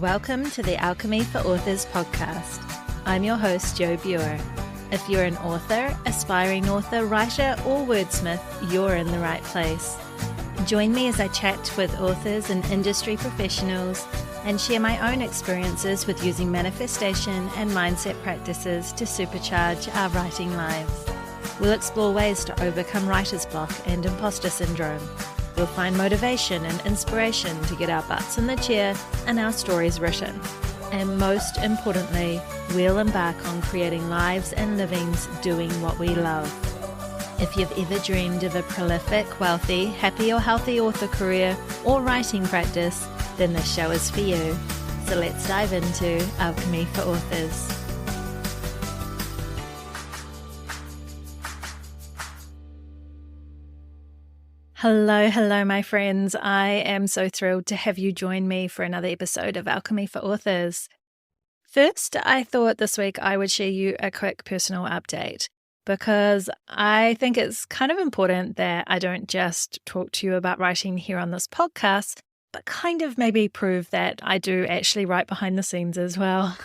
Welcome to the Alchemy for Authors podcast. I'm your host, Jo Buer. If you're an author, aspiring author, writer, or wordsmith, you're in the right place. Join me as I chat with authors and industry professionals and share my own experiences with using manifestation and mindset practices to supercharge our writing lives. We'll explore ways to overcome writer's block and imposter syndrome. We'll find motivation and inspiration to get our butts in the chair and our stories written. And most importantly, we'll embark on creating lives and livings doing what we love. If you've ever dreamed of a prolific, wealthy, happy or healthy author career or writing practice, then this show is for you. So let's dive into Alchemy for Authors. Hello, my friends. I am so thrilled to have you join me for another episode of Alchemy for Authors. First, I thought this week I would share you a quick personal update because I think it's kind of important that I don't just talk to you about writing here on this podcast, but kind of maybe prove that I do actually write behind the scenes as well.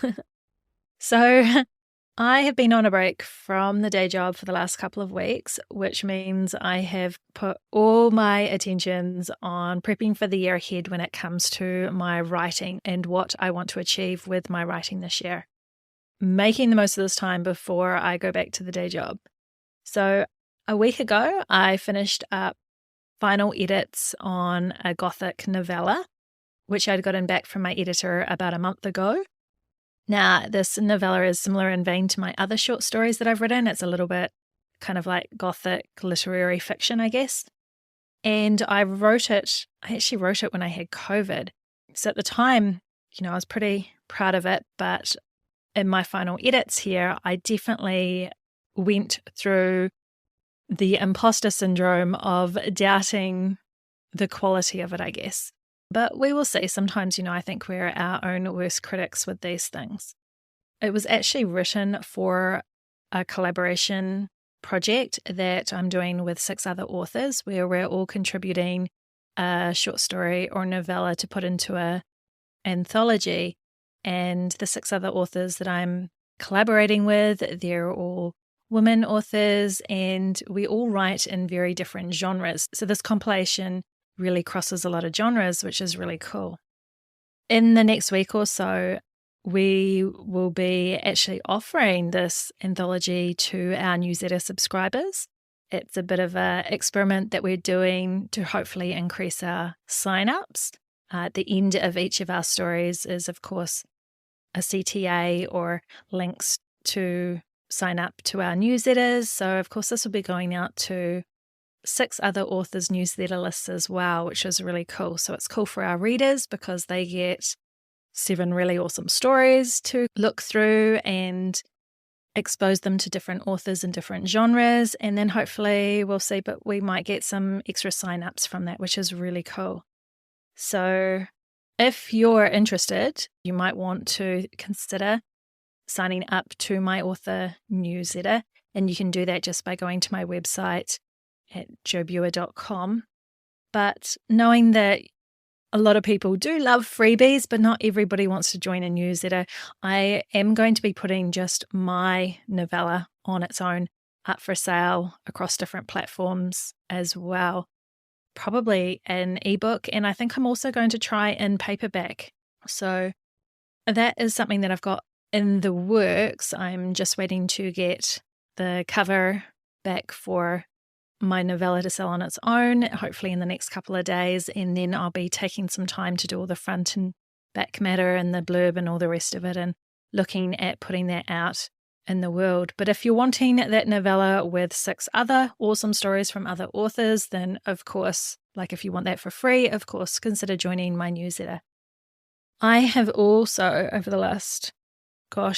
So I have been on a break from the day job for the last couple of weeks, which means I have put all my attentions on prepping for the year ahead when it comes to my writing and what I want to achieve with my writing this year, making the most of this time before I go back to the day job. So a week ago, I finished up final edits on a Gothic novella, which I'd gotten back from my editor about a month ago. Now, this novella is similar in vein to my other short stories that I've written. It's a little bit kind of like Gothic literary fiction, I guess. And I actually wrote it when I had COVID. So at the time, I was pretty proud of it. But in my final edits here, I definitely went through the imposter syndrome of doubting the quality of it, I guess. But we will see. Sometimes, I think we're our own worst critics with these things. It was actually written for a collaboration project that I'm doing with 6 other authors where we're all contributing a short story or novella to put into an anthology. And the 6 other authors that I'm collaborating with, they're all women authors and we all write in very different genres. So this compilation really crosses a lot of genres, which is really cool. In the next week or so, we will be actually offering this anthology to our newsletter subscribers. It's a bit of an experiment that we're doing to hopefully increase our signups. At the end of each of our stories is, of course, a CTA or links to sign up to our newsletters. So, of course, this will be going out to 6 other authors' newsletter lists as well, which is really cool. So it's cool for our readers because they get 7 really awesome stories to look through and expose them to different authors in different genres. And then hopefully we'll see, but we might get some extra signups from that, which is really cool. So if you're interested, you might want to consider signing up to my author newsletter. And you can do that just by going to my website at jobuer.com. But knowing that a lot of people do love freebies, but not everybody wants to join a newsletter, I am going to be putting just my novella on its own up for sale across different platforms as well. Probably an ebook, and I think I'm also going to try in paperback. So that is something that I've got in the works. I'm just waiting to get the cover back for my novella to sell on its own, hopefully in the next couple of days, and then I'll be taking some time to do all the front and back matter and the blurb and all the rest of it and looking at putting that out in the world. But if you're wanting that novella with 6 other awesome stories from other authors, then of course, if you want that for free, of course, consider joining my newsletter. I have also, over the last,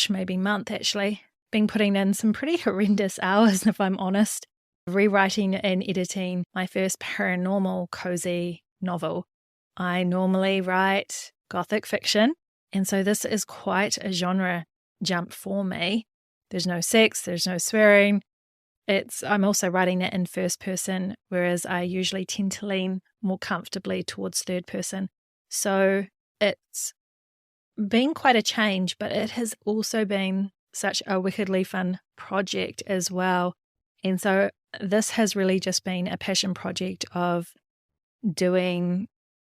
maybe month actually, been putting in some pretty horrendous hours, if I'm honest, rewriting and editing my first paranormal cozy novel. I normally write Gothic fiction, and so this is quite a genre jump for me. There's no sex, there's no swearing. I'm also writing it in first person, whereas I usually tend to lean more comfortably towards third person. So it's been quite a change, but it has also been such a wickedly fun project as well. And so this has really just been a passion project of doing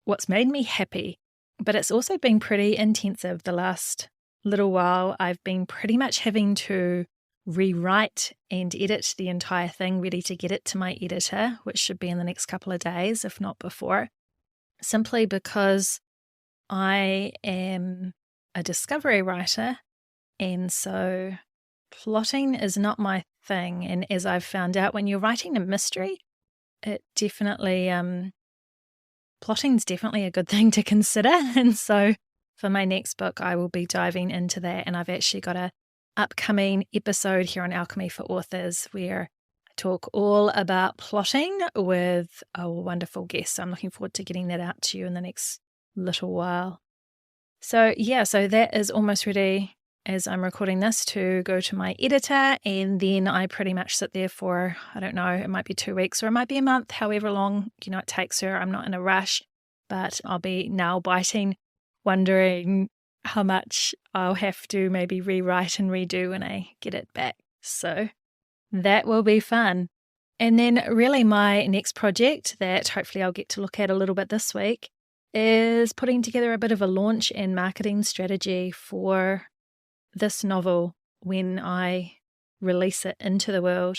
what's made me happy. But it's also been pretty intensive the last little while. I've been pretty much having to rewrite and edit the entire thing, ready to get it to my editor, which should be in the next couple of days, if not before, simply because I am a discovery writer, and so plotting is not my thing. And as I've found out, when you're writing a mystery, it definitely plotting's definitely a good thing to consider. And so for my next book, I will be diving into that. And I've actually got a upcoming episode here on Alchemy for Authors where I talk all about plotting with a wonderful guest. So I'm looking forward to getting that out to you in the next little while. So that is almost ready as I'm recording this to go to my editor, and then I pretty much sit there for, I don't know, it might be 2 weeks or it might be a month, however long, it takes her. I'm not in a rush, but I'll be nail biting, wondering how much I'll have to maybe rewrite and redo when I get it back. So that will be fun. And then really my next project that hopefully I'll get to look at a little bit this week is putting together a bit of a launch and marketing strategy for this novel when I release it into the world.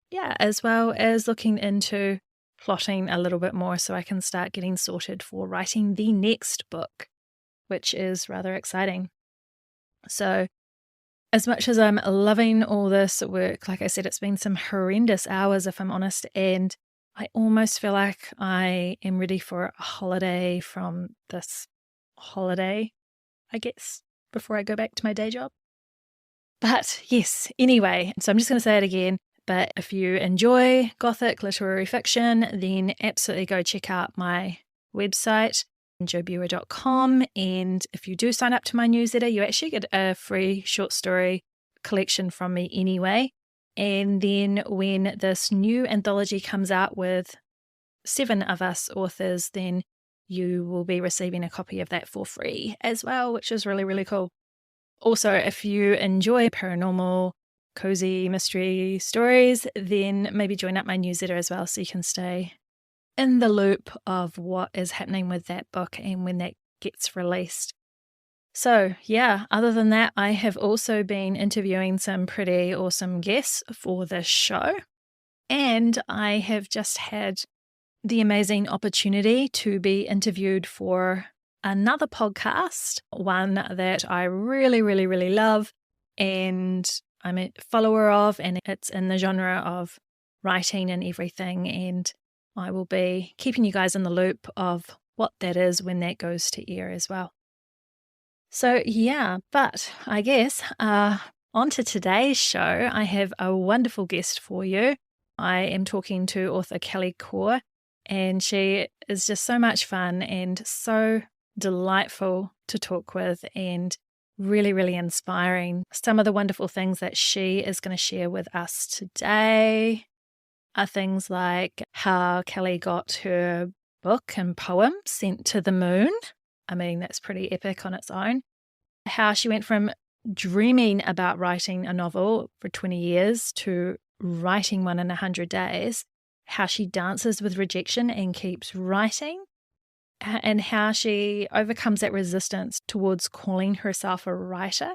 Yeah, as well as looking into plotting a little bit more so I can start getting sorted for writing the next book, which is rather exciting. So as much as I'm loving all this work, like I said, it's been some horrendous hours, if I'm honest, and I almost feel like I am ready for a holiday from this holiday, I guess, before I go back to my day job. But yes, anyway, so I'm just going to say it again. But if you enjoy Gothic literary fiction, then absolutely go check out my website, jobuer.com. And if you do sign up to my newsletter, you actually get a free short story collection from me anyway. And then when this new anthology comes out with 7 of us authors, then you will be receiving a copy of that for free as well, which is really, really cool. Also, if you enjoy paranormal, cozy mystery stories, then maybe join up my newsletter as well so you can stay in the loop of what is happening with that book and when that gets released. So yeah, other than that, I have also been interviewing some pretty awesome guests for this show. And I have just had the amazing opportunity to be interviewed for another podcast, one that I really, really, really love and I'm a follower of, and it's in the genre of writing and everything. And I will be keeping you guys in the loop of what that is when that goes to air as well. So yeah, but I guess on to today's show, I have a wonderful guest for you. I am talking to author Kaur, and she is just so much fun and so delightful to talk with and really, really inspiring. Some of the wonderful things that she is going to share with us today are things like how Kelly got her book and poem sent to the moon. I mean, that's pretty epic on its own. How she went from dreaming about writing a novel for 20 years to writing one in 100 days. How she dances with rejection and keeps writing. And how she overcomes that resistance towards calling herself a writer.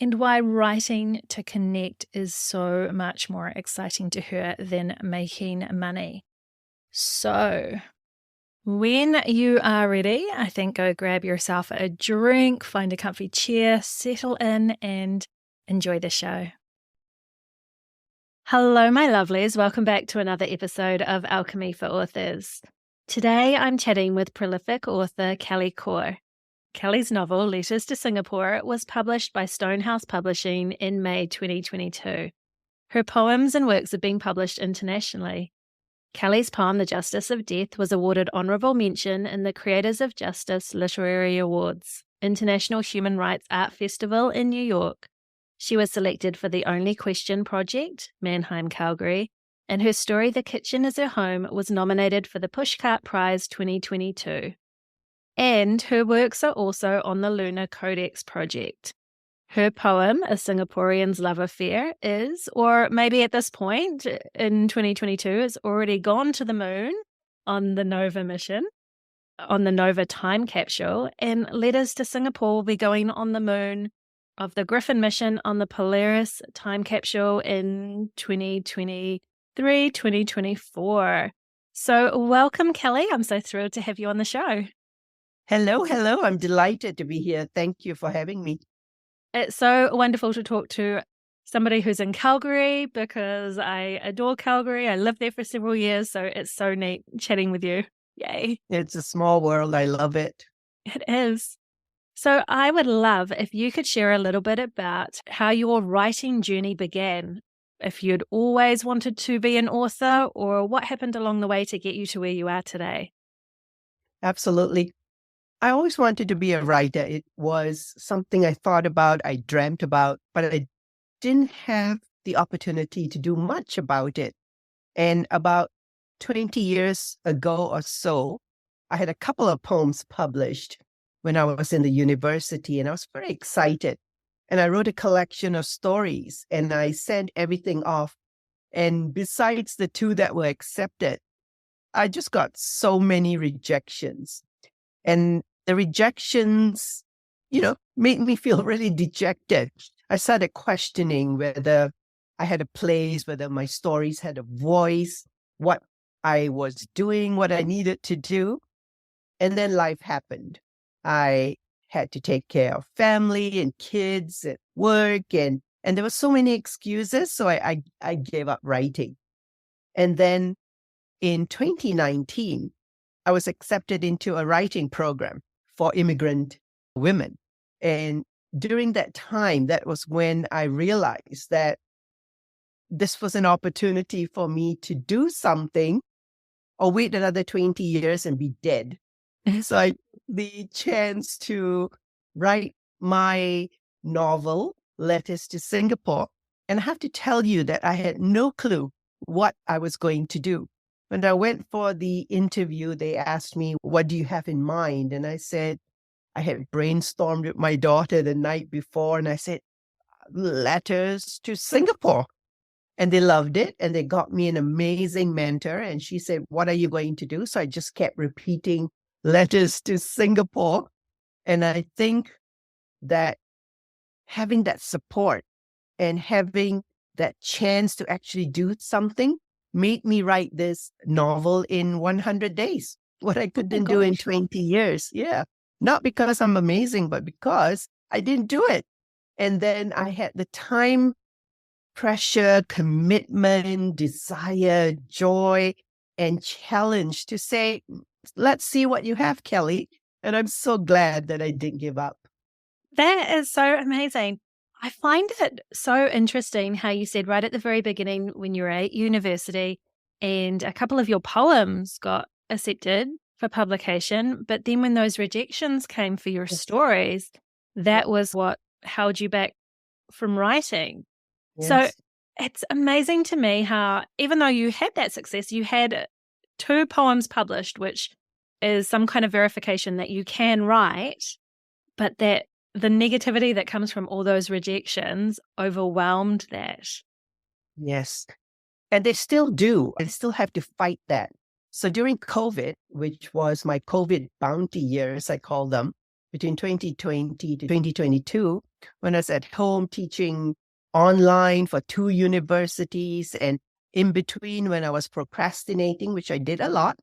And why writing to connect is so much more exciting to her than making money. So when you are ready, I think go grab yourself a drink, find a comfy chair, settle in and enjoy the show. Hello, my lovelies. Welcome back to another episode of Alchemy for Authors. Today I'm chatting with prolific author Kaur. Kelly's novel, Letters to Singapore, was published by Stonehouse Publishing in May 2022. Her poems and works have been published internationally. Kelly's poem, The Justice of Death, was awarded honourable mention in the Creators of Justice Literary Awards, International Human Rights Art Festival in New York. She was selected for the Only Question Project, Mannheim, Calgary, and her story, The Kitchen is Her Home, was nominated for the Pushcart Prize 2022. and her works are also on the Lunar Codex project. Her poem, A Singaporean's Love Affair, is, or maybe at this point in 2022, it's already gone to the moon on the Nova mission, on the Nova time capsule, and Letters to Singapore will be going on the moon of the Griffin mission on the Polaris time capsule in 2023, 2024. So welcome, Kelly. I'm so thrilled to have you on the show. Hello. I'm delighted to be here. Thank you for having me. It's so wonderful to talk to somebody who's in Calgary because I adore Calgary. I lived there for several years, so it's so neat chatting with you. Yay. It's a small world. I love it. It is. So I would love if you could share a little bit about how your writing journey began. If you'd always wanted to be an author or what happened along the way to get you to where you are today. Absolutely. I always wanted to be a writer. It was something I thought about, I dreamt about, but I didn't have the opportunity to do much about it. And about 20 years ago or so, I had a couple of poems published when I was in the university, and I was very excited. And I wrote a collection of stories, and I sent everything off. And besides the two that were accepted, I just got so many rejections. And the rejections, made me feel really dejected. I started questioning whether I had a place, whether my stories had a voice, what I was doing, what I needed to do. And then life happened. I had to take care of family and kids and work, and there were so many excuses. So I gave up writing. And then in 2019, I was accepted into a writing program for immigrant women. And during that time, that was when I realized that this was an opportunity for me to do something or wait another 20 years and be dead. So I the chance to write my novel, Letters to Singapore. And I have to tell you that I had no clue what I was going to do. When I went for the interview, they asked me, what do you have in mind? And I said, I had brainstormed with my daughter the night before, and I said, Letters to Singapore. And they loved it, and they got me an amazing mentor. And she said, what are you going to do? So I just kept repeating Letters to Singapore. And I think that having that support and having that chance to actually do something made me write this novel in 100 days, what I couldn't do in 20 years. Yeah. Not because I'm amazing, but because I didn't do it. And then I had the time, pressure, commitment, desire, joy, and challenge to say, let's see what you have, Kelly. And I'm so glad that I didn't give up. That is so amazing. I find it so interesting how you said right at the very beginning when you were at university and a couple of your poems got accepted for publication, but then when those rejections came for your stories, that was what held you back from writing. Yes. So it's amazing to me how even though you had that success, you had 2 poems published, which is some kind of verification that you can write, but that the negativity that comes from all those rejections overwhelmed that. Yes. And they still do. I still have to fight that. So during COVID, which was my COVID bounty years, I call them, between 2020 to 2022, when I was at home teaching online for 2 universities, and in between when I was procrastinating, which I did a lot,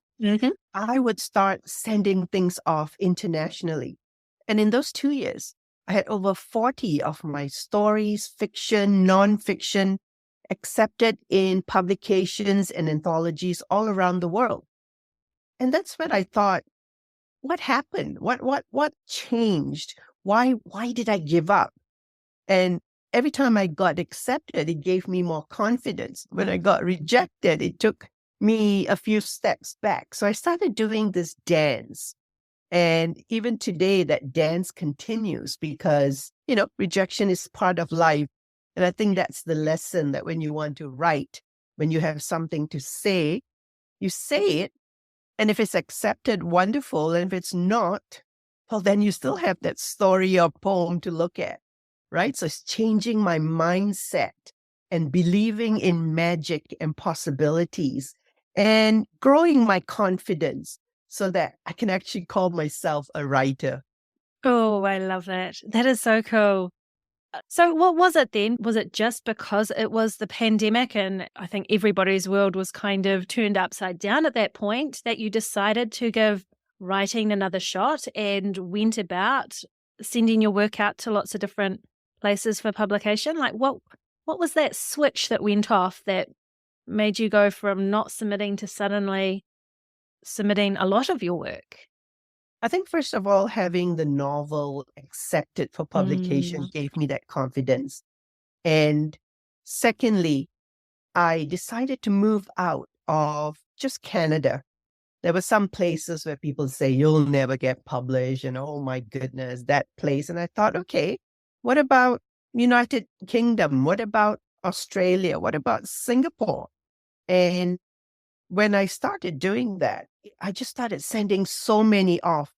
I would start sending things off internationally. And in those 2 years, I had over 40 of my stories, fiction, nonfiction, accepted in publications and anthologies all around the world. And that's when I thought, what happened? What changed? Why did I give up? And every time I got accepted, it gave me more confidence. When I got rejected, it took me a few steps back. So I started doing this dance. And even today, that dance continues because, rejection is part of life. And I think that's the lesson, that when you want to write, when you have something to say, you say it. And if it's accepted, wonderful. And if it's not, well, then you still have that story or poem to look at, right? So it's changing my mindset and believing in magic and possibilities and growing my confidence so that I can actually call myself a writer. Oh, I love that. That is so cool. So, what was it then? Was it just because it was the pandemic and I think everybody's world was kind of turned upside down at that point that you decided to give writing another shot and went about sending your work out to lots of different places for publication? Like, what was that switch that went off that made you go from not submitting to suddenly submitting a lot of your work? I think, first of all, having the novel accepted for publication Mm. gave me that confidence. And secondly, I decided to move out of just Canada. There were some places where people say you'll never get published and oh my goodness, that place. And I thought, okay, what about United Kingdom? What about Australia? What about Singapore? And when I started doing that, I just started sending so many off.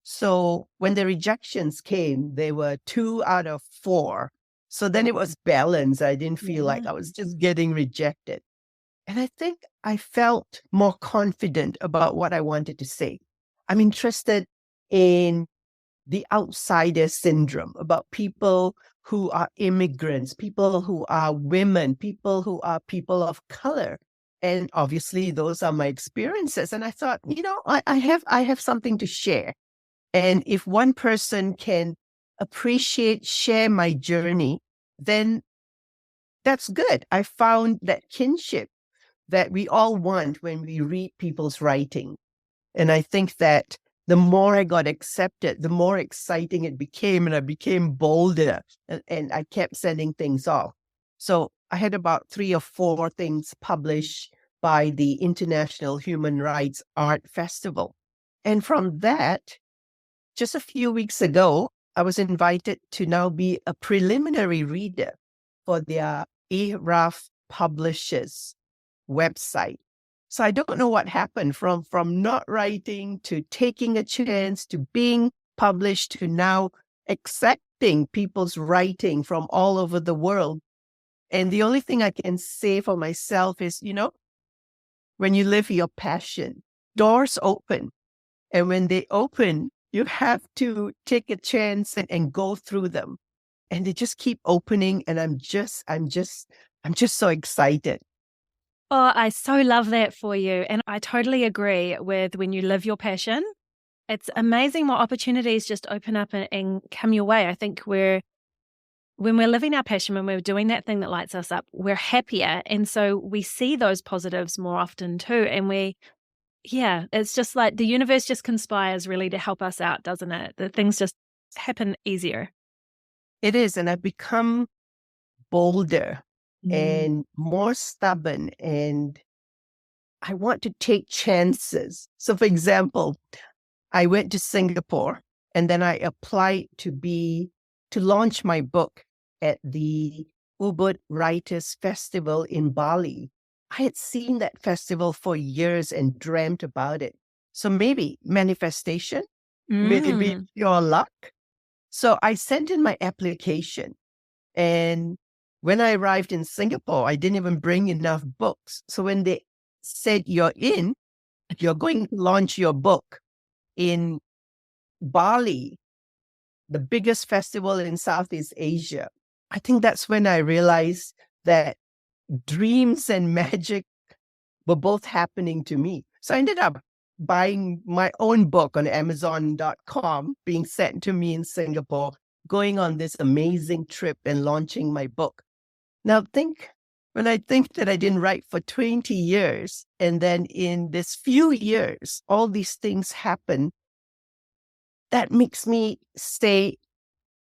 So when the rejections came, they were 2 out of 4. So then it was balanced. I didn't feel like Yeah. I was just getting rejected. And I think I felt more confident about what I wanted to say. I'm interested in the outsider syndrome, about people who are immigrants, people who are women, people who are people of color. And obviously those are my experiences. And I thought, I have something to share. And if one person can share my journey, then that's good. I found that kinship that we all want when we read people's writing. And I think that the more I got accepted, the more exciting it became, and I became bolder, and I kept sending things off. So I had about 3 or 4 things published by the International Human Rights Art Festival. And from that, just a few weeks ago, I was invited to now be a preliminary reader for their ARAF Publishers website. So I don't know what happened from not writing to taking a chance to being published to now accepting people's writing from all over the world. And the only thing I can say for myself is, when you live your passion, doors open. And when they open, you have to take a chance and go through them. And they just keep opening. And I'm just so excited. Oh, I so love that for you. And I totally agree with when you live your passion. It's amazing what opportunities just open up and come your way. I think when we're living our passion, when we're doing that thing that lights us up, we're happier. And so we see those positives more often too. And it's just like the universe just conspires really to help us out, doesn't it? The things just happen easier. It is. And I've become bolder Mm. and more stubborn, and I want to take chances. So, for example, I went to Singapore and then I applied to launch my book at the Ubud Writers Festival in Bali. I had seen that festival for years and dreamt about it. So maybe manifestation, maybe Mm. your luck. So I sent in my application, and when I arrived in Singapore, I didn't even bring enough books. So when they said you're going to launch your book in Bali, the biggest festival in Southeast Asia, I think that's when I realized that dreams and magic were both happening to me. So I ended up buying my own book on Amazon.com, being sent to me in Singapore, going on this amazing trip and launching my book. Now when I think that I didn't write for 20 years, and then in this few years, all these things happen, that makes me say,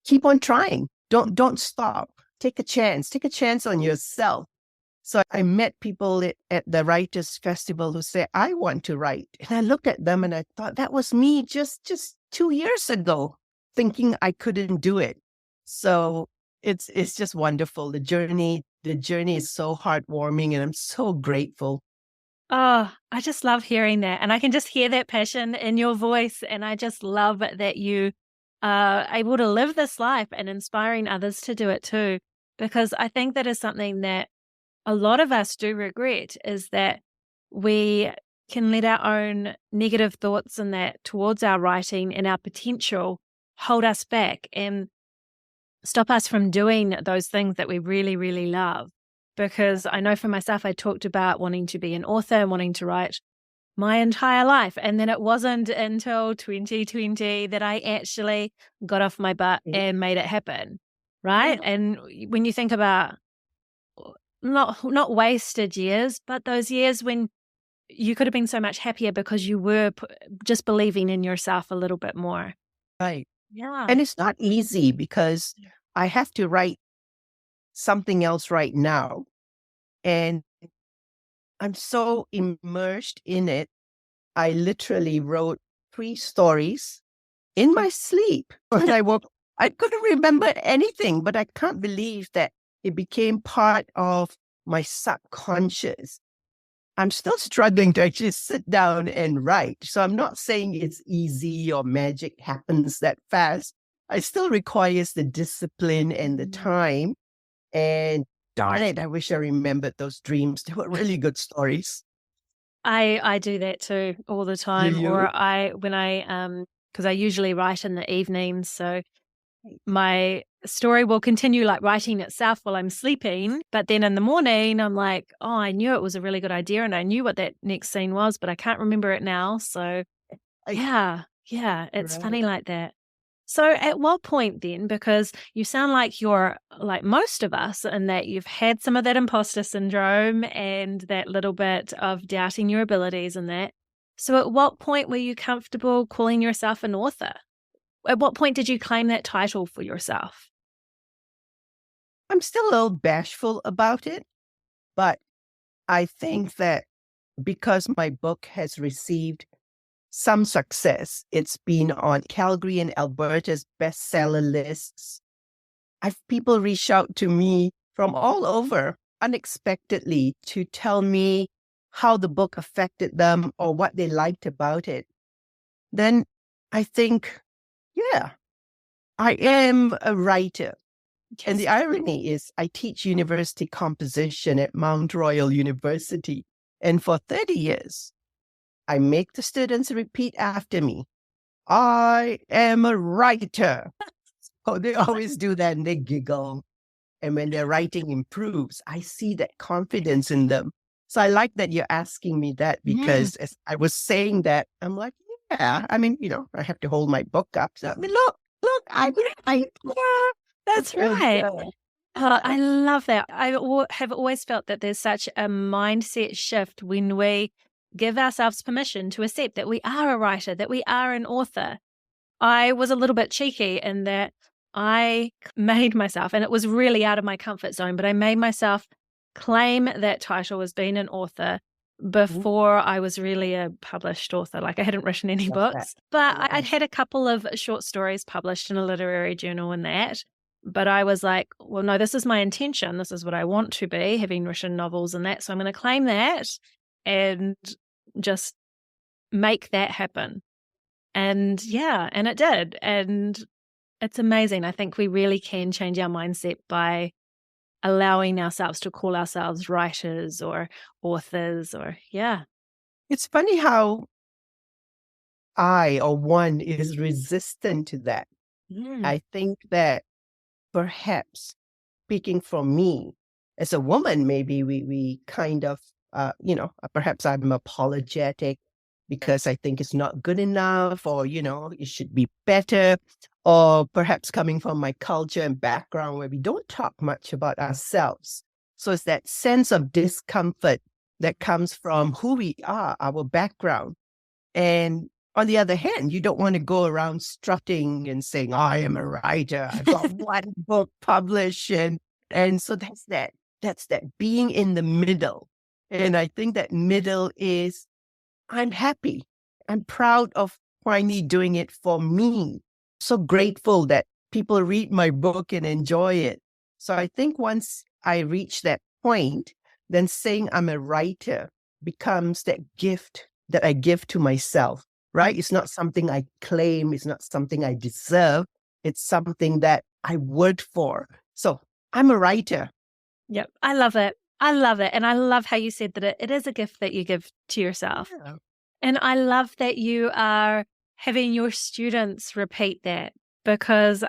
keep on trying. Don't stop. Take a chance. Take a chance on yourself. So I met people at the Writers Festival who say, I want to write. And I look at them and I thought, that was me just 2 years ago, thinking I couldn't do it. So it's just wonderful. The journey is so heartwarming, and I'm so grateful. Oh, I just love hearing that. And I can just hear that passion in your voice. And I just love that you are able to live this life and inspiring others to do it too. Because I think that is something that a lot of us do regret, is that we can let our own negative thoughts and that towards our writing and our potential hold us back and stop us from doing those things that we really, really love. Because I know for myself, I talked about wanting to be an author and wanting to write my entire life. And then it wasn't until 2020 that I actually got off my butt Mm. and made it happen. Right. Yeah. And when you think about not wasted years, but those years when you could have been so much happier because you were just believing in yourself a little bit more. Right. Yeah. And it's not easy because I have to write something else right now. And I'm so immersed in it. I literally wrote 3 stories in my sleep. When I woke, I couldn't remember anything, but I can't believe that it became part of my subconscious. I'm still struggling to actually sit down and write. So I'm not saying it's easy or magic happens that fast. It still requires the discipline and the time. And darn it, I wish I remembered those dreams. They were really good stories. I do that too all the Do time. you? Or when I because I usually write in the evenings, so my story will continue like writing itself while I'm sleeping. But then in the morning, I'm like, oh, I knew it was a really good idea and I knew what that next scene was, but I can't remember it now. So I, yeah, it's right. funny like that. So at what point then, because you sound like you're like most of us in that you've had some of that imposter syndrome and that little bit of doubting your abilities and that. So at what point were you comfortable calling yourself an author? At what point did you claim that title for yourself? I'm still a little bashful about it, but I think that because my book has received some success, it's been on Calgary and Alberta's bestseller lists. I've people reach out to me from all over unexpectedly to tell me how the book affected them or what they liked about it. Then I think, yeah, I am a writer. And Yes. the irony is, I teach university composition at Mount Royal University. And for 30 years, I make the students repeat after me, I am a writer. Oh, they always do that and they giggle. And when their writing improves, I see that confidence in them. So I like that you're asking me that Mm. because as I was saying that, I'm like, yeah, I mean, I have to hold my book up. So I mean, look, yeah. That's And, right. yeah. I love that. Have always felt that there's such a mindset shift when we give ourselves permission to accept that we are a writer, that we are an author. I was a little bit cheeky in that I made myself, and it was really out of my comfort zone, but I made myself claim that title as being an author Mhm. before I was really a published author. Like I hadn't written any Love that. books, but I'd Yes. had a couple of short stories published in a literary journal and that. But I was like, well, no, this is my intention. This is what I want to be, having written novels and that. So I'm going to claim that and just make that happen. And yeah, and it did. And it's amazing. I think we really can change our mindset by allowing ourselves to call ourselves writers or authors or yeah. It's funny how I or one is resistant to that. Mm. I think that perhaps speaking for me as a woman, maybe we kind of, perhaps I'm apologetic because I think it's not good enough or, it should be better. Or perhaps coming from my culture and background where we don't talk much about ourselves. So it's that sense of discomfort that comes from who we are, our background. And on the other hand, you don't want to go around strutting and saying, I am a writer. I've got one book published. And so that's that being in the middle. And I think that middle is I'm happy. I'm proud of finally doing it for me. So grateful that people read my book and enjoy it. So I think once I reach that point, then saying I'm a writer becomes that gift that I give to myself, right? It's not something I claim. It's not something I deserve. It's something that I work for. So I'm a writer. Yep. I love it. I love it. And I love how you said that it is a gift that you give to yourself. Yeah. And I love that you are having your students repeat that, because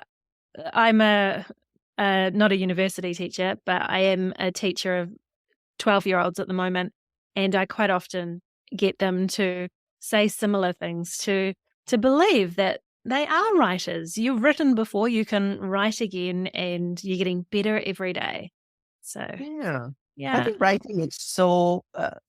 I'm not a university teacher, but I am a teacher of 12-year-olds at the moment. And I quite often get them to say similar things, to believe that they are writers. You've written before, you can write again, and you're getting better every day. So, Yeah. I yeah. think writing is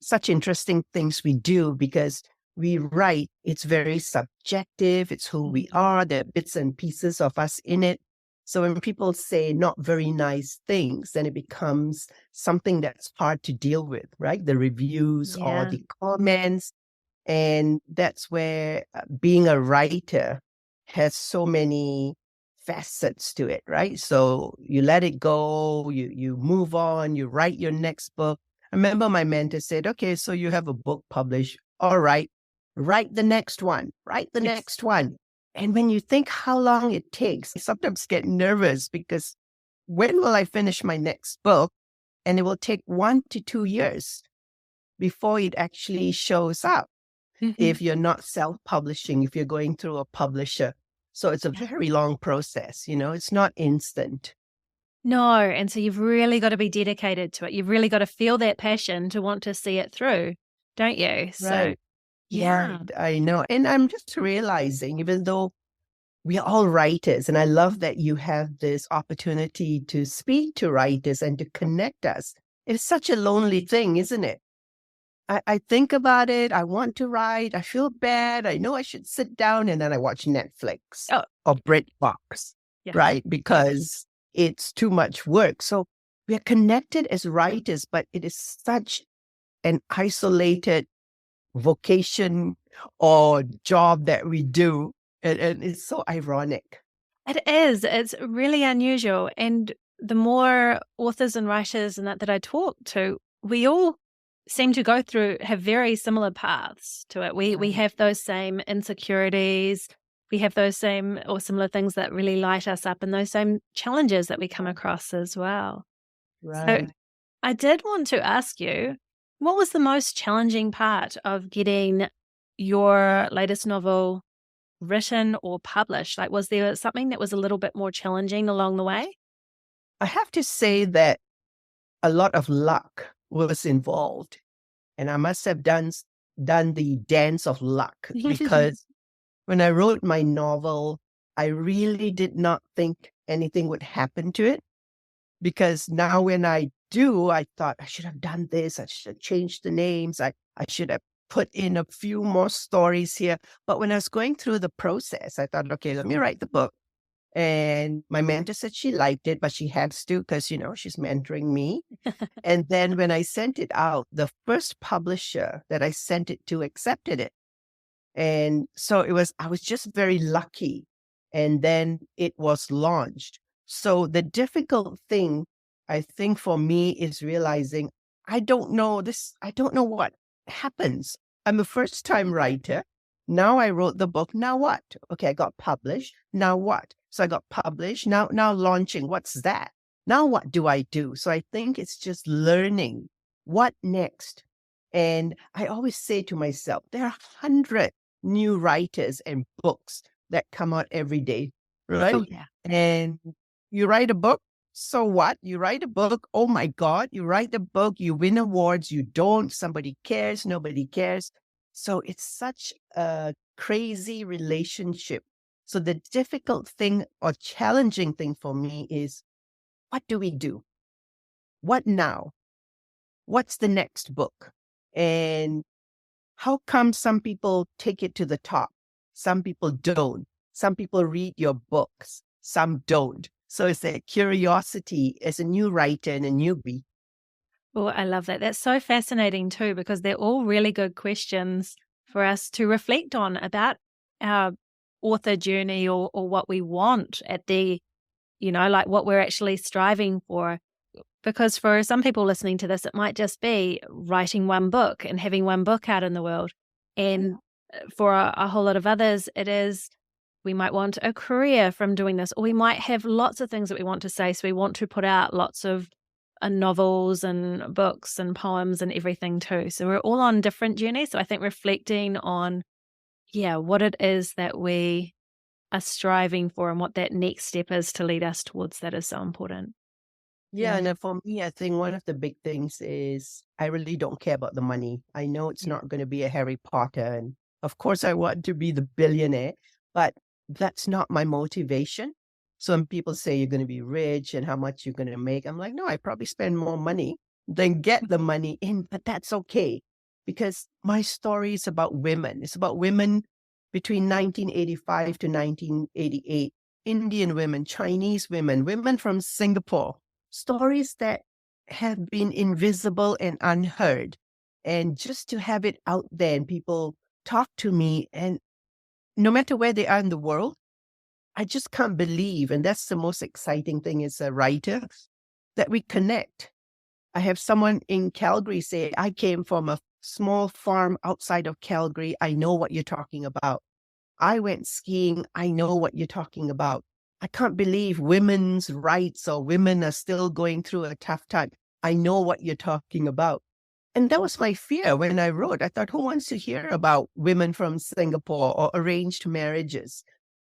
such interesting things we do because we write. It's very subjective. It's who we are. There are bits and pieces of us in it. So when people say not very nice things, then it becomes something that's hard to deal with, right? The reviews or Yeah. the comments. And that's where being a writer has so many facets to it, right? So you let it go, you move on, you write your next book. I remember my mentor said, okay, so you have a book published. All right, write the next one, write the Yes. next one. And when you think how long it takes, I sometimes get nervous because when will I finish my next book? And it will take 1 to 2 years before it actually shows up Mhm. if you're not self-publishing, if you're going through a publisher. So it's a very long process, it's not instant. No, and so you've really got to be dedicated to it. You've really got to feel that passion to want to see it through, don't you? So, Right. yeah. Right. I know. And I'm just realizing, even though we are all writers, and I love that you have this opportunity to speak to writers and to connect us. It's such a lonely thing, isn't it? I think about it. I want to write. I feel bad. I know I should sit down and then I watch Netflix Oh, or BritBox, yeah. right? Because it's too much work. So we are connected as writers, but it is such an isolated vocation or job that we do. And it's so ironic. It is. It's really unusual. And the more authors and writers and that I talk to, we all seem to have very similar paths to it. We Right. have those same insecurities. We have those same or similar things that really light us up, and those same challenges that we come across as well. So Right. I did want to ask you, what was the most challenging part of getting your latest novel written or published? Like, was there something that was a little bit more challenging along the way? I have to say that a lot of luck was involved. And I must have done the dance of luck because when I wrote my novel, I really did not think anything would happen to it. Because now when I do, I thought I should have done this. I should have changed the names. I should have put in a few more stories here. But when I was going through the process, I thought, okay, let me write the book. And my mentor said she liked it, but she has to because, she's mentoring me. And then when I sent it out, the first publisher that I sent it to accepted it. And so I was just very lucky. And then it was launched. So the difficult thing, I think, for me is realizing I don't know what happens. I'm a first time writer. Now I wrote the book. Now what? Okay, I got published. Now what? So I got published. Now launching. What's that? Now what do I do? So I think it's just learning what next. And I always say to myself, there are 100 new writers and books that come out every day, Oh, right? yeah. And you write a book, so what? You write a book, oh my God, you write the book, you win awards, you don't, somebody cares, nobody cares. So it's such a crazy relationship. So the difficult thing or challenging thing for me is, what do we do? What now? What's the next book? And how come some people take it to the top? Some people don't. Some people read your books, some don't. So it's a curiosity as a new writer and a newbie. Oh, I love that. That's so fascinating too, because they're all really good questions for us to reflect on about our author journey, or what we want at the, like what we're actually striving for. Because for some people listening to this, it might just be writing one book and having one book out in the world. And for a whole lot of others, it is we might want a career from doing this, or we might have lots of things that we want to say. So we want to put out lots of novels and books and poems and everything too. So we're all on different journeys. So I think reflecting on, what it is that we are striving for and what that next step is to lead us towards that is so important. Yeah, and for me, I think one of the big things is I really don't care about the money. I know it's Yeah. not going to be a Harry Potter, and of course, I want to be the billionaire, but that's not my motivation. So when people say you're going to be rich and how much you're going to make, I'm like, no, I probably spend more money than get the money in, but that's okay because my story is about women. It's about women between 1985 to 1988, Indian women, Chinese women, women from Singapore, stories that have been invisible and unheard. And just to have it out there and people talk to me, and no matter where they are in the world, I just can't believe. And that's the most exciting thing as a writer, that we connect. I have someone in Calgary say, I came from a small farm outside of Calgary. I know what you're talking about. I went skiing. I know what you're talking about. I can't believe women's rights or women are still going through a tough time. I know what you're talking about. And that was my fear when I wrote. I thought, who wants to hear about women from Singapore or arranged marriages?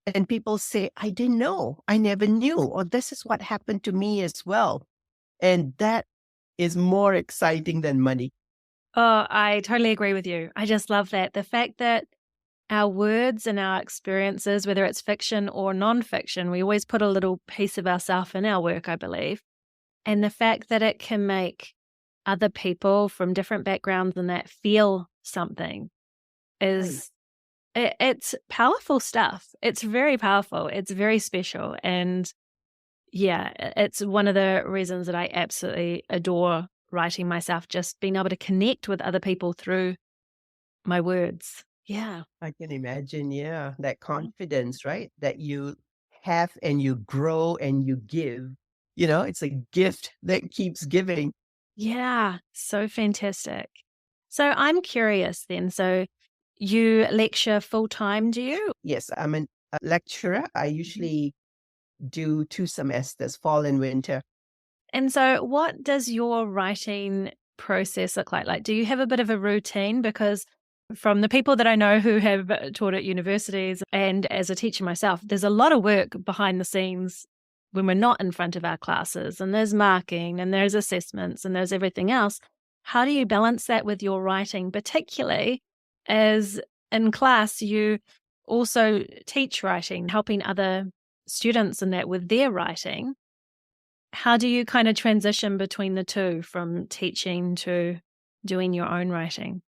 And people say, I didn't know. I never knew. Or this is what happened to me as well. And that is more exciting than money. Oh, I totally agree with you. I just love that. The fact that our words and our experiences, whether it's fiction or nonfiction, we always put a little piece of ourselves in our work, I believe. And the fact that it can make other people from different backgrounds and that feel something Right. is it's powerful stuff. It's very powerful. It's very special. And it's one of the reasons that I absolutely adore writing myself, just being able to connect with other people through my words. Yeah. I can imagine, yeah, that confidence, right? That you have and you grow and you give. It's a gift that keeps giving. Yeah. So fantastic. So I'm curious then. So you lecture full time, do you? Yes, I'm a lecturer. I usually do 2 semesters, fall and winter. And so what does your writing process look like? Like, do you have a bit of a routine? Because from the people that I know who have taught at universities and as a teacher myself, there's a lot of work behind the scenes when we're not in front of our classes, and there's marking and there's assessments and there's everything else. How do you balance that with your writing, particularly as in class you also teach writing, helping other students and that with their writing? How do you kind of transition between the two from teaching to doing your own writing?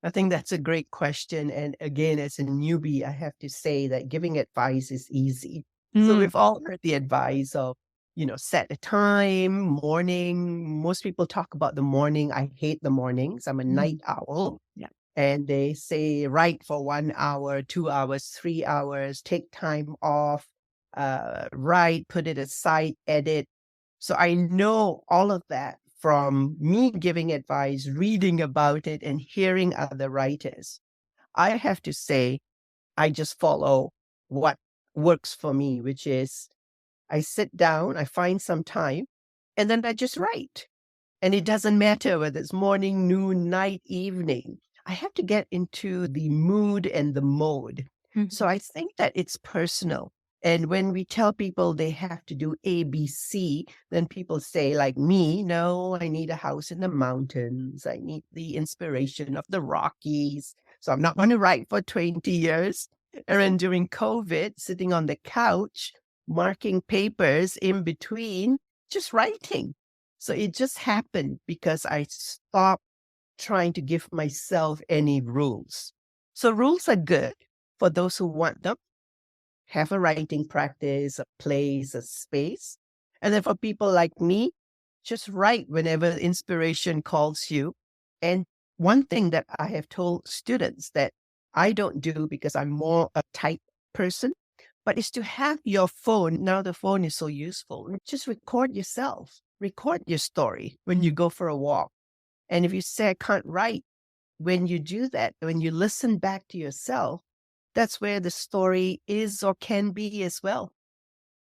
I think that's a great question. And again, as a newbie, I have to say that giving advice is easy. So Mm. we've all heard the advice of, set a time, morning. Most people talk about the morning. I hate the mornings. I'm a night Mhm. owl. Yeah. And they say write for 1 hour, 2 hours, 3 hours, take time off, write, put it aside, edit. So I know all of that from me giving advice, reading about it, and hearing other writers. I have to say, I just follow what works for me, which is I sit down, I find some time, and then I just write. And it doesn't matter whether it's morning, noon, night, evening. I have to get into the mood and the mode. So Mhm. I think that it's personal. And when we tell people they have to do A, B, C, then people say, like me, no, I need a house in the mountains. I need the inspiration of the Rockies. So I'm not going to write for 20 years. And then during COVID, sitting on the couch, marking papers in between, just writing. So it just happened because I stopped trying to give myself any rules. So rules are good for those who want them. Have a writing practice, a place, a space. And then for people like me, just write whenever inspiration calls you. And one thing that I have told students that I don't do because I'm more a type person, but is to have your phone. Now the phone is so useful. Just record yourself record your story when you go for a walk. And if you say, I can't write, when you do that, when you listen back to yourself, that's where the story is or can be as well.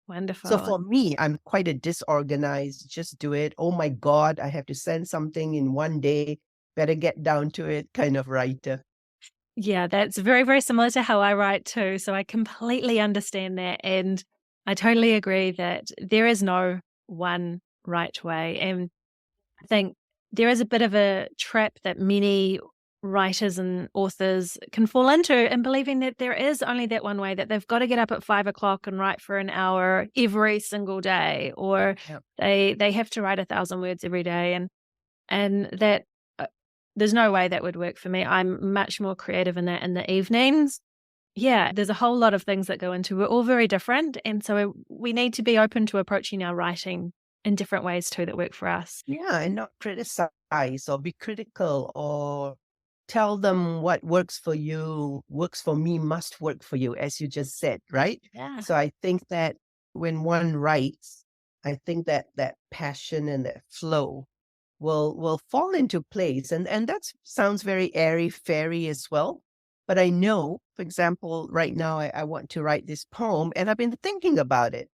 So Wonderful. for me, I'm quite a disorganized, just do it. Oh my God, I have to send something in one day. Better get down to it kind of writer. Yeah, that's very, very similar to how I write too. So I completely understand that. And I totally agree that there is no one right way. And I think there is a bit of a trap that many writers and authors can fall into in believing that there is only that one way, that they've got to get up at 5 o'clock and write for an hour every single day, or Yep. they have to write 1,000 words every day. And that there's no way that would work for me. I'm much more creative in the evenings. Yeah, there's a whole lot of things that go into. We're all very different, and so we need to be open to approaching our writing in different ways too that work for us. Yeah, and not criticize or be critical or tell them what works for you, works for me, must work for you, as you just said, right? Yeah. So I think that when one writes, I think that that passion and that flow will fall into place. And that sounds very airy fairy as well. But I know, for example, right now I want to write this poem and I've been thinking about it.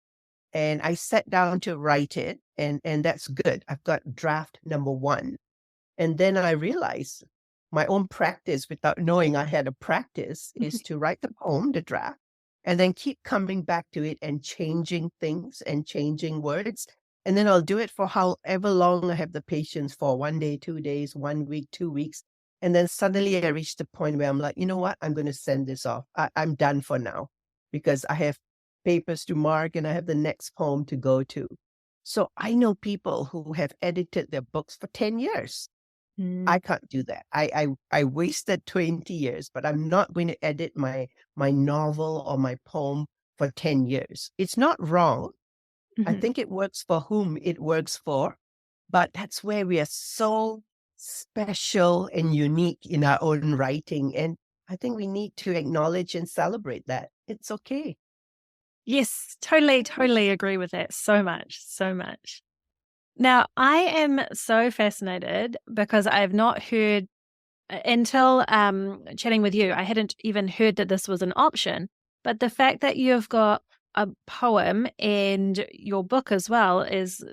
And I sat down to write it, and that's good. I've got draft number one. And then I realized my own practice, without knowing I had a practice, is to write the poem, the draft, and then keep coming back to it and changing things and changing words. And then I'll do it for however long I have the patience for, 1 day, 2 days, 1 week, 2 weeks. And then suddenly I reach the point where I'm like, you know what? I'm going to send this off. I'm done for now because I have papers to mark and I have the next poem to go to. So I know people who have edited their books for 10 years. I Mm. can't do that. I wasted 20 years, but I'm not going to edit my novel or my poem for 10 years. It's not wrong. I Mhm. think it works for whom it works for, but that's where we are so special and unique in our own writing. And I think we need to acknowledge and celebrate that. It's okay. Yes, totally, totally agree with that so much, so much. Now, I am so fascinated because I have not heard until chatting with you, I hadn't even heard that this was an option. But the fact that you've got a poem and your book as well is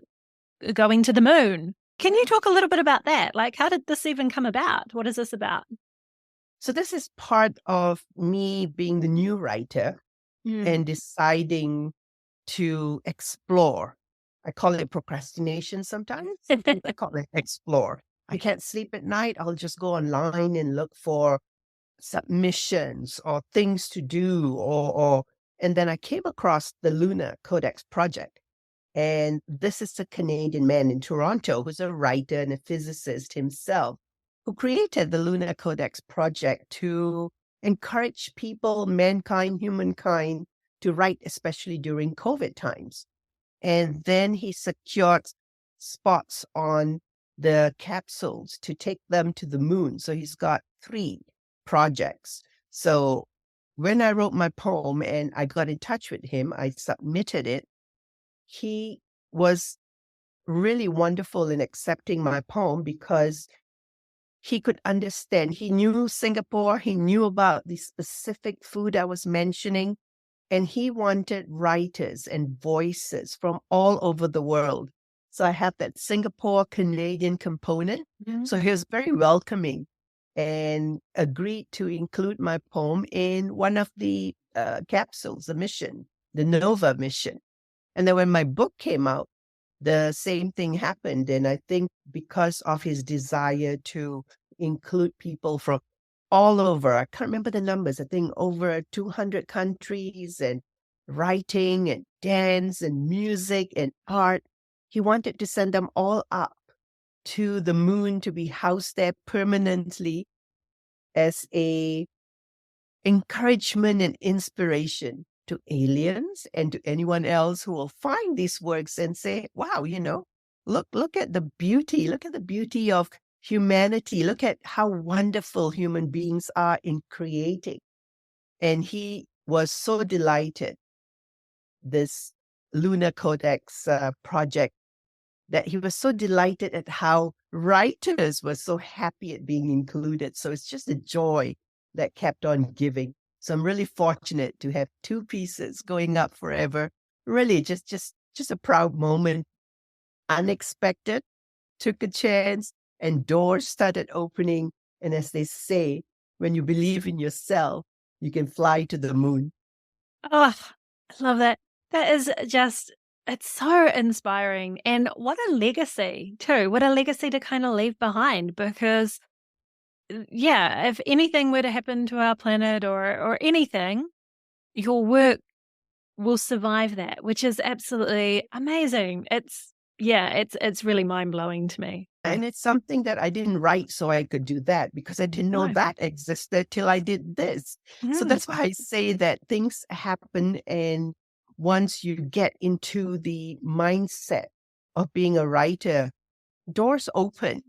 going to the moon. Can you talk a little bit about that? Like, how did this even come about? What is this about? So this is part of me being the new writer Mm. and deciding to explore. I call it procrastination sometimes. Sometimes I call it explore. I can't sleep at night. I'll just go online and look for submissions or things to do and then I came across the Lunar Codex project. And this is a Canadian man in Toronto who's a writer and a physicist himself who created the Lunar Codex project to encourage people, mankind, humankind, to write, especially during COVID times. And then he secured spots on the capsules to take them to the moon. So he's got 3 projects. So when I wrote my poem and I got in touch with him, I submitted it. He was really wonderful in accepting my poem because he could understand. He knew Singapore. He knew about the specific food I was mentioning. And he wanted writers and voices from all over the world. So I have that Singapore Canadian component. Mhm. So he was very welcoming and agreed to include my poem in one of the capsules, the mission, the Nova mission. And then when my book came out, the same thing happened. And I think because of his desire to include people from all over, I can't remember the numbers, I think over 200 countries, and writing and dance and music and art, he wanted to send them all up to the moon to be housed there permanently as a encouragement and inspiration to aliens and to anyone else who will find these works and say, wow, look at the beauty, look at the beauty of humanity, look at how wonderful human beings are in creating. And he was so delighted this Lunar Codex project that he was so delighted at how writers were so happy at being included. So it's just a joy that kept on giving. So I'm really fortunate to have two pieces going up forever. Really, just a proud moment. Unexpected, took a chance, and doors started opening. And as they say, when you believe in yourself, you can fly to the moon. Oh, I love that. That is just, it's so inspiring. And what a legacy, too. What a legacy to kind of leave behind because, yeah, if anything were to happen to our planet or anything, your work will survive that, which is absolutely amazing. It's really mind-blowing to me. And it's something that I didn't write so I could do that because I didn't know No. that existed till I did this. So Mm. that's why I say that things happen. And once you get into the mindset of being a writer, doors open.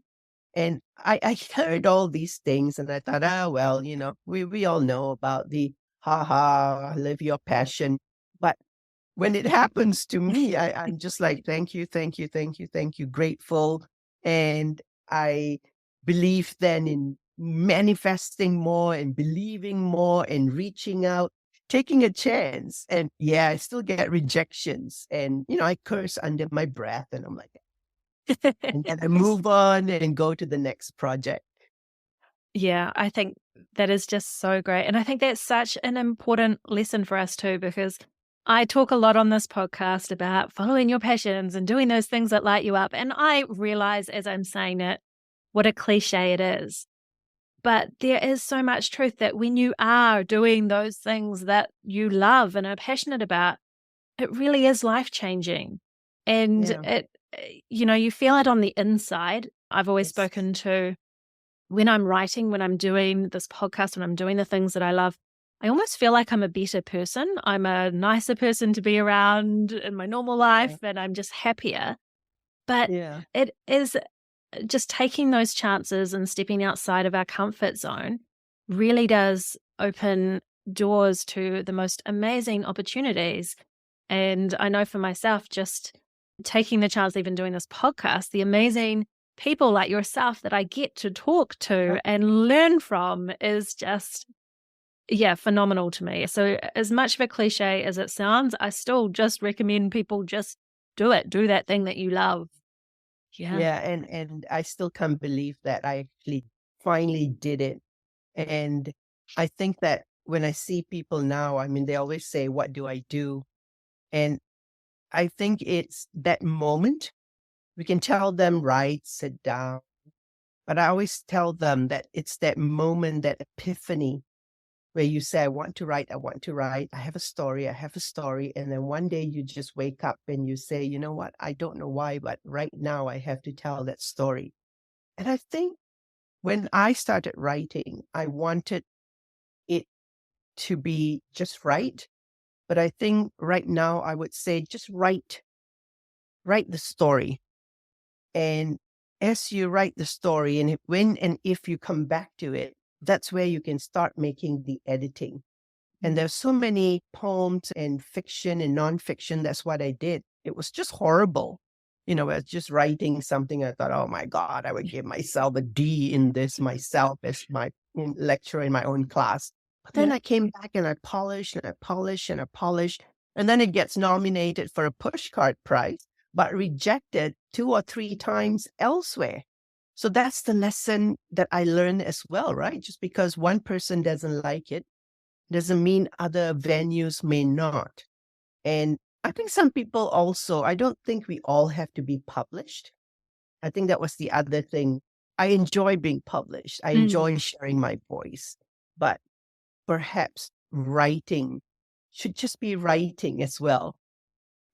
And I heard all these things and I thought, well, we all know about the live your passion. But when it happens to me, I'm just like, thank you, thank you, thank you, thank you, grateful. And I believe then in manifesting more and believing more and reaching out, taking a chance. And yeah, I still get rejections. And, I curse under my breath and I'm like, and then I move on and go to the next project. Yeah, I think that is just so great. And I think that's such an important lesson for us too, because I talk a lot on this podcast about following your passions and doing those things that light you up. And I realize as I'm saying it, what a cliche it is. But there is so much truth that when you are doing those things that you love and are passionate about, it really is life changing. And Yeah. you feel it on the inside. I've always Yes. spoken to when I'm writing, when I'm doing this podcast, when I'm doing the things that I love, I almost feel like I'm a better person. I'm a nicer person to be around in my normal life, Yeah. and I'm just happier. But Yeah. it is just taking those chances and stepping outside of our comfort zone really does open doors to the most amazing opportunities. And I know for myself, just taking the chance, even doing this podcast, the amazing people like yourself that I get to talk to and learn from is just, yeah, phenomenal to me. So, as much of a cliche as it sounds, I still just recommend people just do it, do that thing that you love. Yeah. Yeah, and I still can't believe that I actually finally did it. And I think that when I see people now, I mean, they always say, "What do I do?" And I think it's that moment. We can tell them, right, sit down. But I always tell them that it's that moment, that epiphany where you say, I want to write, I want to write, I have a story, I have a story. And then one day you just wake up and you say, you know what, I don't know why, but right now I have to tell that story. And I think when I started writing, I wanted it to be just right. But I think right now I would say just write the story. And as you write the story and when and if you come back to it, that's where you can start making the editing. And Mm. there's so many poems and fiction and nonfiction. That's what I did. It was just horrible. I was just writing something. I thought, oh my God, I would give myself a D in this myself as my lecturer in my own class. But then Yeah. I came back and I polished and I polished and I polished. And then it gets nominated for a pushcart prize, but rejected 2 or 3 times elsewhere. So that's the lesson that I learned as well, right? Just because one person doesn't like it doesn't mean other venues may not. And I think some people also, I don't think we all have to be published. I think that was the other thing. I enjoy being published. I Mm. enjoy sharing my voice, but perhaps writing should just be writing as well.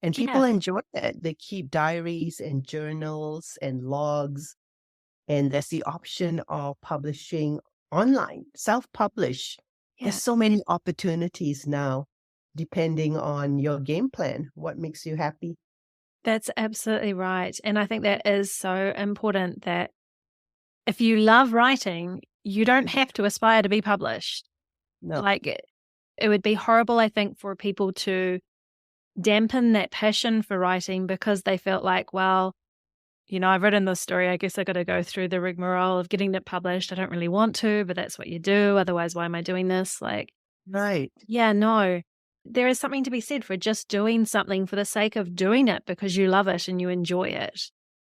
And people Yeah. enjoy that. They keep diaries and journals and logs. And there's the option of publishing online, self-publish. There's Yeah. so many opportunities now, depending on your game plan. What makes you happy? That's absolutely right. And I think that is so important that if you love writing, you don't have to aspire to be published. No. Like it would be horrible, I think, for people to dampen that passion for writing because they felt like, well, I've written this story. I guess I got to go through the rigmarole of getting it published. I don't really want to, but that's what you do. Otherwise, why am I doing this? Like, Right. yeah, no. There is something to be said for just doing something for the sake of doing it because you love it and you enjoy it.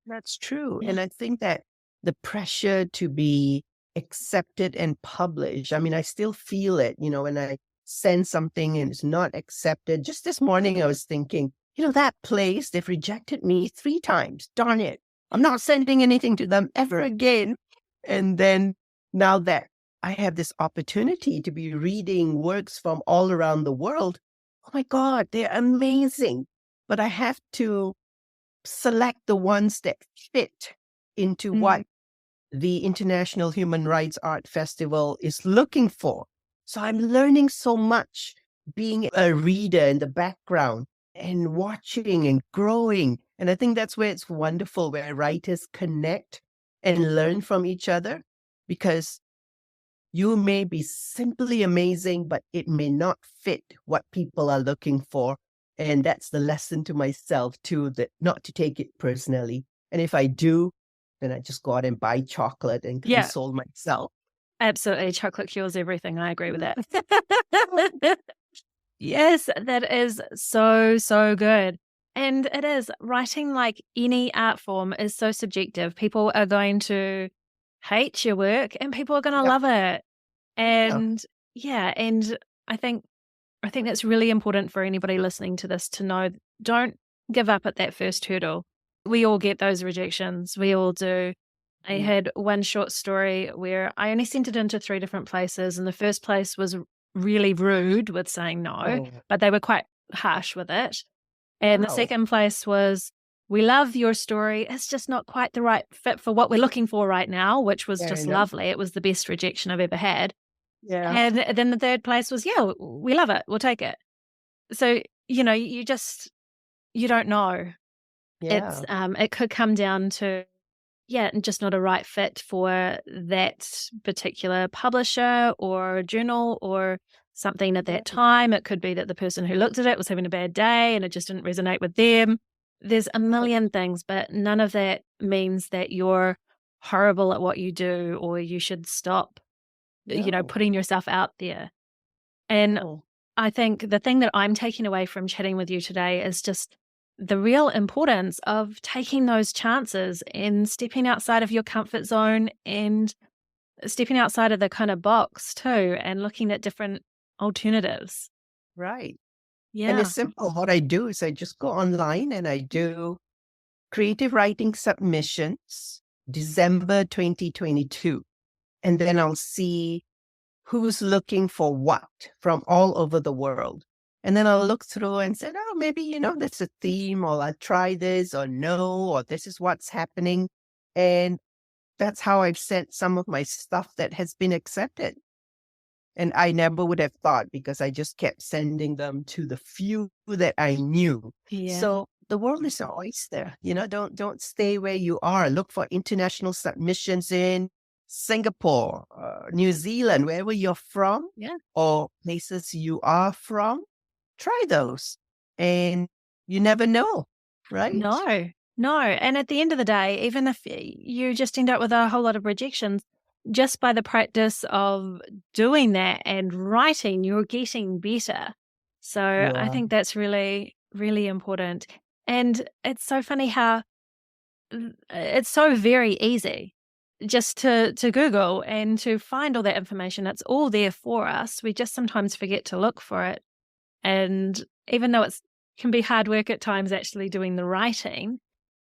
That's true. Yeah. And I think that the pressure to be accepted and published, I mean, I still feel it, when I send something and it's not accepted. Just this morning, I was thinking, that place, they've rejected me 3 times. Darn it. I'm not sending anything to them ever again. And then now that I have this opportunity to be reading works from all around the world, oh my God, they're amazing. But I have to select the ones that fit into what Mm. the International Human Rights Art Festival is looking for. So I'm learning so much being a reader in the background and watching and growing. And I think that's where it's wonderful, where writers connect and learn from each other, because you may be simply amazing, but it may not fit what people are looking for. And that's the lesson to myself too, that not to take it personally. And if I do, then I just go out and buy chocolate and Yeah, console myself. absolutely. Chocolate cures everything. I agree with that. Yes, that is so, so good. And it is writing, like any art form, is so subjective. People are going to hate your work and people are going to Yeah. love it. Yeah. And yeah, and I think I think that's really important for anybody listening to this to know, don't give up at that first hurdle. We all get those rejections. We all do. I Mm. had one short story where I only sent it into 3 different places, and the first place was really rude with saying no, Oh, but they were quite harsh with it. And the wow. second place was, "We love your story. It's just not quite the right fit for what we're looking for right now," which was Fair just enough. lovely. It was the best rejection I've ever had. Yeah. And then the third place was, "Yeah, we love it. We'll take it." So, you just you don't know. Yeah. It could come down to, yeah, just not a right fit for that particular publisher or journal or something at that Yeah. time. It could be that the person who looked at it was having a bad day and it just didn't resonate with them. There's a million things, but none of that means that you're horrible at what you do or you should stop, No. putting yourself out there. And No. I think the thing that I'm taking away from chatting with you today is just the real importance of taking those chances and stepping outside of your comfort zone and stepping outside of the kind of box too and looking at different alternatives. Right. And it's Yeah. simple. What I do is I just go online and I do creative writing submissions, December 2022. And then I'll see who's looking for what from all over the world. And then I'll look through and say, oh, maybe, that's a theme, or I'll try this, or no, or this is what's happening. And that's how I've sent some of my stuff that has been accepted. And I never would have thought, because I just kept sending them to the few that I knew. Yeah. So the world is an oyster. Don't stay where you are. Look for international submissions in Singapore, New Zealand, wherever you're from, Yeah. or places you are from. Try those, and you never know, right? No, no. And at the end of the day, even if you just end up with a whole lot of rejections, just by the practice of doing that and writing, you're getting better. So I Yeah. think that's really, really important. And it's so funny how it's so very easy just to Google and to find all that information. It's all there for us. We just sometimes forget to look for it. And even though it's can be hard work at times actually doing the writing,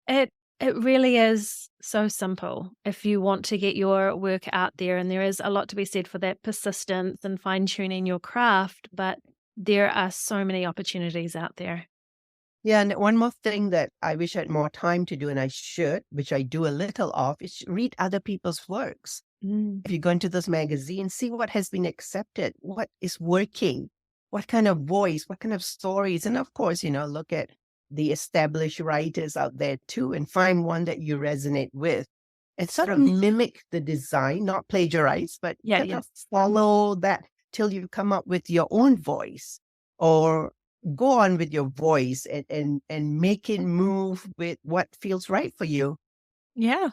it it really is so simple if you want to get your work out there. And there is a lot to be said for that persistence and fine-tuning your craft, but there are so many opportunities out there. Yeah, and one more thing that I wish I had more time to do, and I should, which I do a little of, is read other people's works. Mm. If you go into those magazines, see what has been accepted, what is working, what kind of voice, what kind of stories. And of course, look at the established writers out there too, and find one that you resonate with. And sort of mimic the design, not plagiarize, but Yeah, kind yeah. of follow that till you come up with your own voice, or go on with your voice and make it move with what feels right for you. Yeah.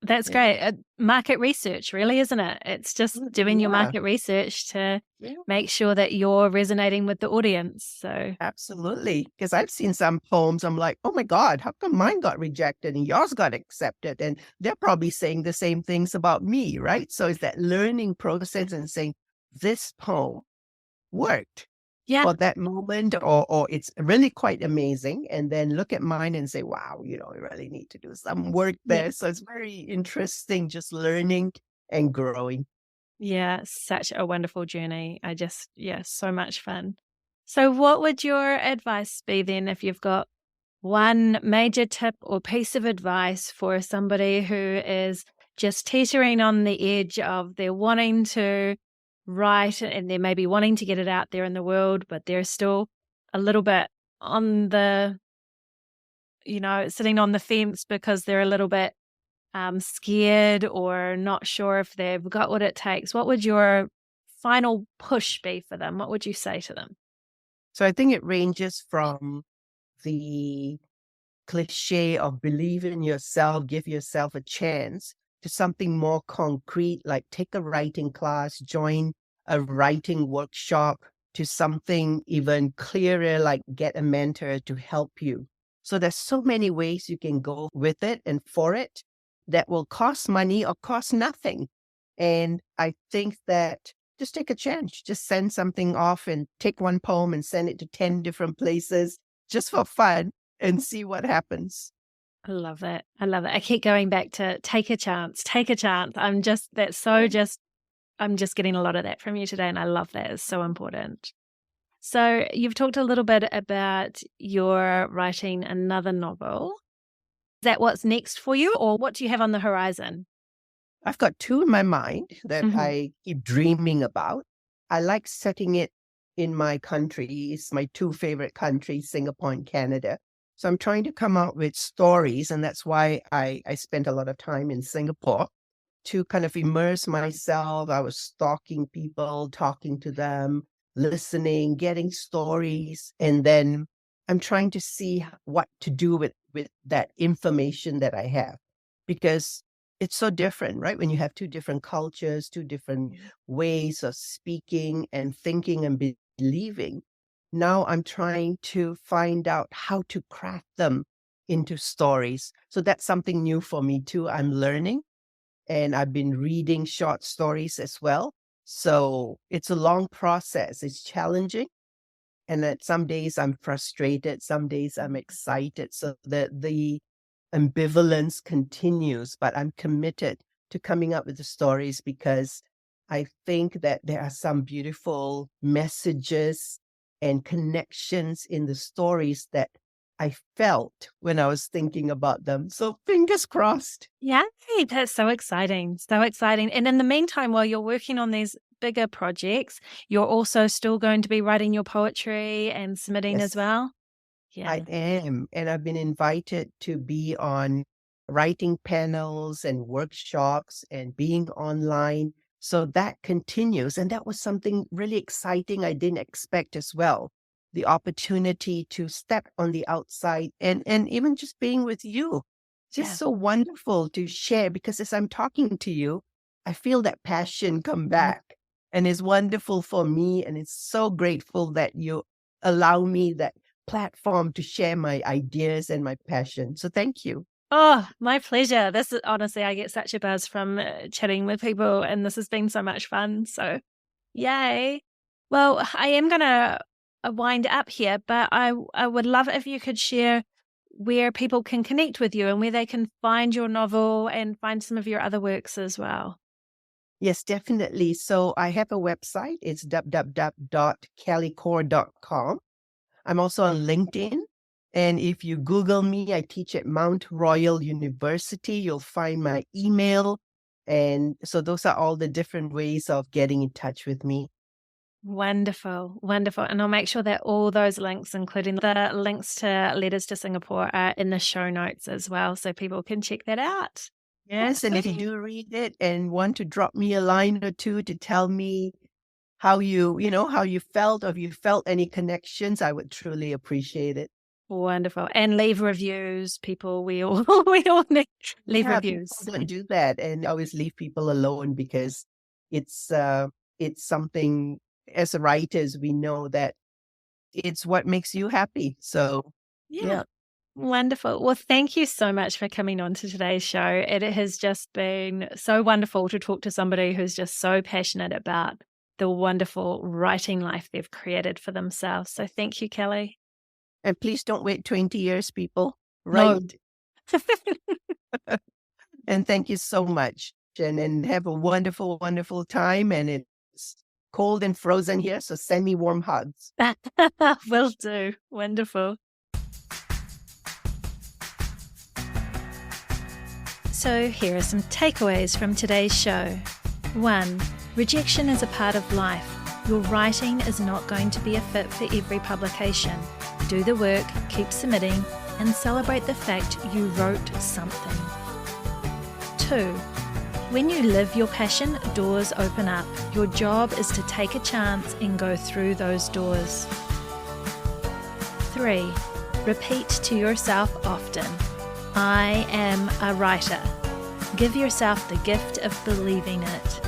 That's Yeah. great. Market research, really, isn't it? It's just doing your Yeah. market research to Yeah. make sure that you're resonating with the audience. So, Absolutely. Because I've seen some poems, I'm like, oh my God, how come mine got rejected and yours got accepted? And they're probably saying the same things about me, right? So it's that learning process and saying, this poem worked yeah, for that moment, or it's really quite amazing. And then look at mine and say, wow, you really need to do some work yeah, there. So it's very interesting, just learning and growing. yeah. Such a wonderful journey. Yeah, so much fun. So, what would your advice be then if you've got one major tip or piece of advice for somebody who is just teetering on the edge of they're wanting to write and they're maybe wanting to get it out there in the world, but they're still a little bit on the, sitting on the fence because they're a little bit scared or not sure if they've got what it takes. What would your final push be for them? What would you say to them? So I think it ranges from the cliche of believe in yourself, give yourself a chance, to something more concrete, like take a writing class, join a writing workshop, to something even clearer, like get a mentor to help you. So there's so many ways you can go with it and for it that will cost money or cost nothing. And I think that just take a chance, just send something off and take one poem and send it to 10 different places just for fun and see what happens. I love it. I love it. I keep going back to take a chance, take a chance. Yeah. I'm just getting a lot of that from you today. And I love that. It's so important. So you've talked a little bit about your writing another novel. Is that what's next for you or what do you have on the horizon? I've got two in my mind that Mhm. I keep dreaming about. I like setting it in my country. It's my two favorite countries, Singapore and Canada. So I'm trying to come up with stories, and that's why I spent a lot of time in Singapore to kind of immerse myself. I was stalking people, talking to them, listening, getting stories, and then I'm trying to see what to do with that information that I have, because it's so different, right? When you have two different cultures, two different ways of speaking and thinking and believing. Now I'm trying to find out how to craft them into stories. So that's something new for me too. I'm learning, and I've been reading short stories as well. So it's a long process. It's challenging. And that some days I'm frustrated, some days I'm excited. So the ambivalence continues, but I'm committed to coming up with the stories because I think that there are some beautiful messages and connections in the stories that I felt when I was thinking about them. So fingers crossed. Yeah, that's so exciting. So exciting. And in the meantime, while you're working on these bigger projects, you're also still going to be writing your poetry and submitting as Yes. well? I Yeah. am, and I've been invited to be on writing panels and workshops and being online. So that continues. And that was something really exciting I didn't expect as well. The opportunity to step on the outside and even just being with you. Just Yeah. so wonderful to share, because as I'm talking to you, I feel that passion come back. And it's wonderful for me. And it's so grateful that you allow me that platform to share my ideas and my passion. So thank you. Oh, my pleasure. This is honestly, I get such a buzz from chatting with people, and this has been so much fun. So, yay. Well, I am going to wind up here, but I would love if you could share where people can connect with you and where they can find your novel and find some of your other works as well. Yes, definitely. So I have a website. It's www.kellycore.com. I'm also on LinkedIn. And if you Google me, I teach at Mount Royal University. You'll find my email. And so those are all the different ways of getting in touch with me. Wonderful, wonderful. And I'll make sure that all those links, including the links to Letters to Singapore, are in the show notes as well, so people can check that out. Yes, and if you do read it and want to drop me a line or two to tell me how how you felt, or if you felt any connections, I would truly appreciate it. Wonderful. And leave reviews, people. We all we all need leave Yeah, reviews. people don't do that and always leave people alone because it's it's something as writers we know that it's what makes you happy. So Yeah. yeah. Wonderful. Well, thank you so much for coming on to today's show. It has just been so wonderful to talk to somebody who's just so passionate about the wonderful writing life they've created for themselves. So thank you, Kelly. And please don't wait 20 years, people. No. Write. And thank you so much. And have a wonderful, wonderful time. And it's cold and frozen here, so send me warm hugs. Will do. Wonderful. So here are some takeaways from today's show. 1. Rejection is a part of life. Your writing is not going to be a fit for every publication. Do the work, keep submitting, and celebrate the fact you wrote something. 2. When you live your passion, doors open up. Your job is to take a chance and go through those doors. 3. Repeat to yourself often, I am a writer. Give yourself the gift of believing it.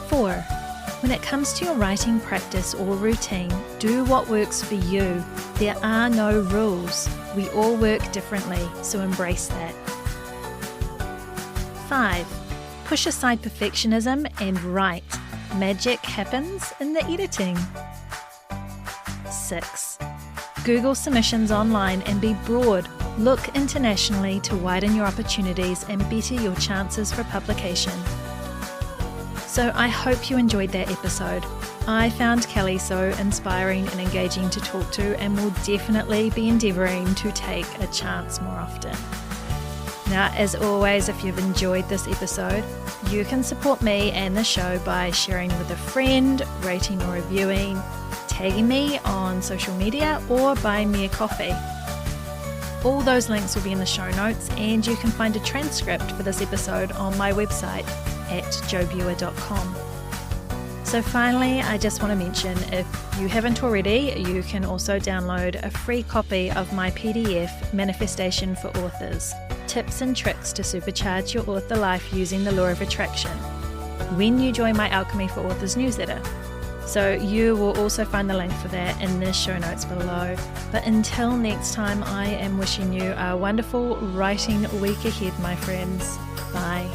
4. When it comes to your writing practice or routine, do what works for you. There are no rules. We all work differently, so embrace that. 5. Push aside perfectionism and write. Magic happens in the editing. 6. Google submissions online and be broad. Look internationally to widen your opportunities and better your chances for publication. So I hope you enjoyed that episode. I found Kelly so inspiring and engaging to talk to and will definitely be endeavouring to take a chance more often. Now, as always, if you've enjoyed this episode, you can support me and the show by sharing with a friend, rating or reviewing, tagging me on social media, or buying me a coffee. All those links will be in the show notes, and you can find a transcript for this episode on my website at jobuer.com. So finally, I just want to mention, if you haven't already, you can also download a free copy of my PDF, Manifestation for Authors, Tips and Tricks to Supercharge Your Author Life Using the Law of Attraction, when you join my Alchemy for Authors newsletter. So you will also find the link for that in the show notes below. But until next time, I am wishing you a wonderful writing week ahead, my friends. Bye.